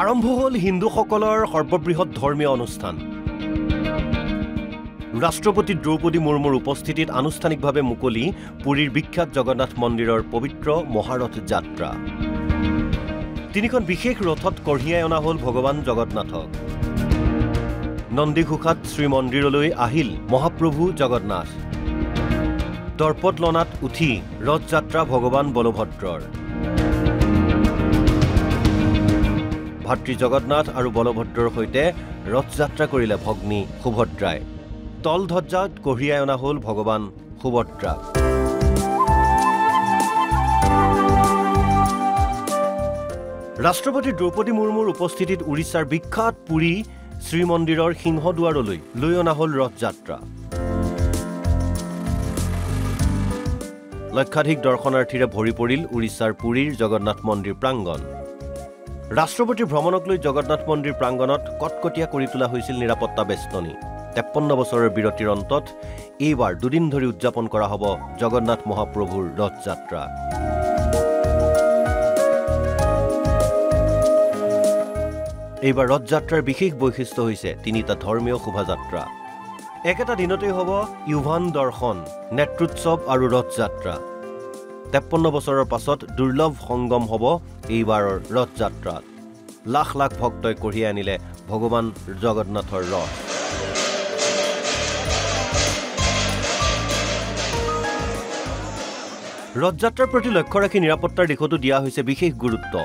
আৰম্ভ হ'ল হিন্দুসকলৰ সৰ্ববৃহৎ ধৰ্মীয় অনুষ্ঠান। ৰাষ্ট্ৰপতি দ্ৰৌপদী মুৰ্মুৰ উপস্থিতিত আনুষ্ঠানিকভাৱে মুকলি পুৰীৰ বিখ্যাত জগন্নাথ মন্দিৰৰ পবিত্ৰ মহাৰথ যাত্ৰা। তিনিখন বিশেষ ৰথত কঢ়িয়াই অনা হ'ল ভগৱান জগন্নাথক। নন্দীঘোষাত শ্ৰীমন্দিৰলৈ আহিল মহাপ্ৰভু জগন্নাথ। দৰ্পদলনাত উঠি ৰথযাত্ৰা ভগৱান বলভদ্ৰৰ। ভাতৃ জগন্নাথ আৰু বলভদ্ৰৰ সৈতে ৰথযাত্ৰা কৰিলে ভগ্নী সুভদ্ৰাই। তলধ্বজাত কঢ়িয়াই অনা হ'ল ভগৱান সুভদ্ৰাক। ৰাষ্ট্ৰপতি দ্ৰৌপদী মুৰ্মুৰ উপস্থিতিত উৰিষ্যাৰ বিখ্যাত পুৰী শ্ৰীমন্দিৰৰ সিংহদুৱাৰলৈ লৈ অনা হ'ল ৰথযাত্ৰা। লক্ষাধিক দৰ্শনাৰ্থীৰে ভৰি পৰিল উৰিষ্যাৰ পুৰীৰ জগন্নাথ মন্দিৰ প্ৰাংগণ। ৰাষ্ট্ৰপতিৰ ভ্ৰমণক লৈ জগন্নাথ মন্দিৰ প্ৰাংগণত কটকটীয়া কৰি তোলা হৈছিল নিৰাপত্তা বেষ্টনী। 53 বছৰৰ বিৰতিৰ অন্তত এইবাৰ দুদিন ধৰি উদযাপন কৰা হ'ব জগন্নাথ মহাপ্ৰভুৰ ৰথযাত্ৰা। এইবাৰ ৰথযাত্ৰাৰ বিশেষ বৈশিষ্ট্য হৈছে তিনিটা ধৰ্মীয় শোভাযাত্ৰা। একেটা দিনতেই হ'ব ইউভান দৰ্শন, নেত্ৰোৎসৱ আৰু ৰথযাত্ৰা। 53 বছৰৰ পাছত দুৰ্লভ সংগম হ'ব এইবাৰৰ ৰথযাত্ৰাত। লাখ লাখ ভক্তই কঢ়িয়াই আনিলে ভগৱান জগন্নাথৰ ৰথ। ৰথযাত্ৰাৰ প্ৰতি লক্ষ্য ৰাখি নিৰাপত্তাৰ দিশতো দিয়া হৈছে বিশেষ গুৰুত্ব।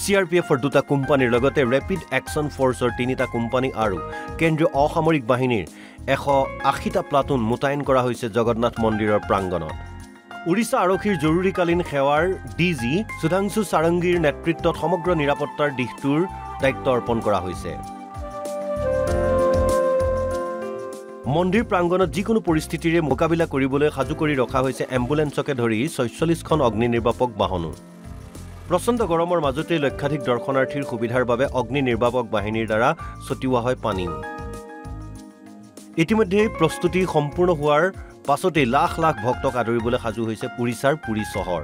CRPFৰ 2টা কোম্পানীৰ লগতে ৰেপিড একশ্যন ফ'ৰ্চৰ 3টা কোম্পানী আৰু কেন্দ্ৰীয় অসামৰিক বাহিনীৰ 180টা প্লাটুন মোতায়েন কৰা হৈছে জগন্নাথ মন্দিৰৰ প্ৰাংগণত। উৰিষ্যা আৰক্ষীৰ জৰুৰীকালীন সেৱাৰ DG সুধাংশু সাৰংগীৰ নেতৃত্বত সমগ্ৰ নিৰাপত্তাৰ দিশটোৰ দায়িত্ব অৰ্পণ কৰা হৈছে। মন্দিৰ প্ৰাংগণত যিকোনো পৰিস্থিতিৰে মোকাবিলা কৰিবলৈ সাজু কৰি ৰখা হৈছে এম্বুলেন্সকে ধৰি 46খন অগ্নি নিৰ্বাপক বাহনো। প্ৰচণ্ড গৰমৰ মাজতেই লক্ষাধিক দৰ্শনাৰ্থীৰ সুবিধাৰ বাবে অগ্নি নিৰ্বাপক বাহিনীৰ দ্বাৰা ছটিওৱা হয় পানীও। ইতিমধ্যে প্ৰস্তুতি সম্পূৰ্ণ হোৱাৰ পাছতেই লাখ লাখ ভক্তক আদৰিবলৈ সাজু হৈছে উৰিষ্যাৰ পুৰী চহৰ।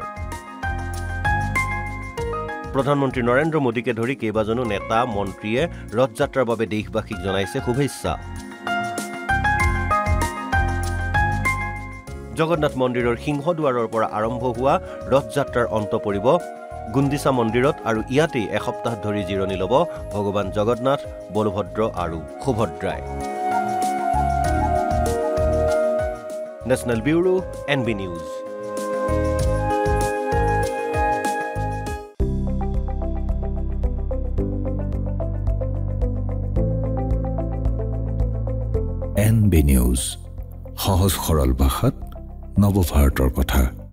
প্ৰধানমন্ত্ৰী নৰেন্দ্ৰ মোদীকে ধৰি কেইবাজনো নেতা মন্ত্ৰীয়ে ৰথযাত্ৰাৰ বাবে দেশবাসীক জনাইছে শুভেচ্ছা। জগন্নাথ মন্দিৰৰ সিংহদুৱাৰৰ পৰা আৰম্ভ হোৱা ৰথযাত্ৰাৰ অন্ত পৰিব গুণ্ডিচা মন্দিৰত আৰু ইয়াতেই এসপ্তাহ ধৰি জিৰণি ল'ব ভগৱান জগন্নাথ, বলভদ্ৰ আৰু সুভদ্ৰাই। National bureau, NB news. NB news, সহজ সৰল ভাষাত নৱভাৰতৰ কথা।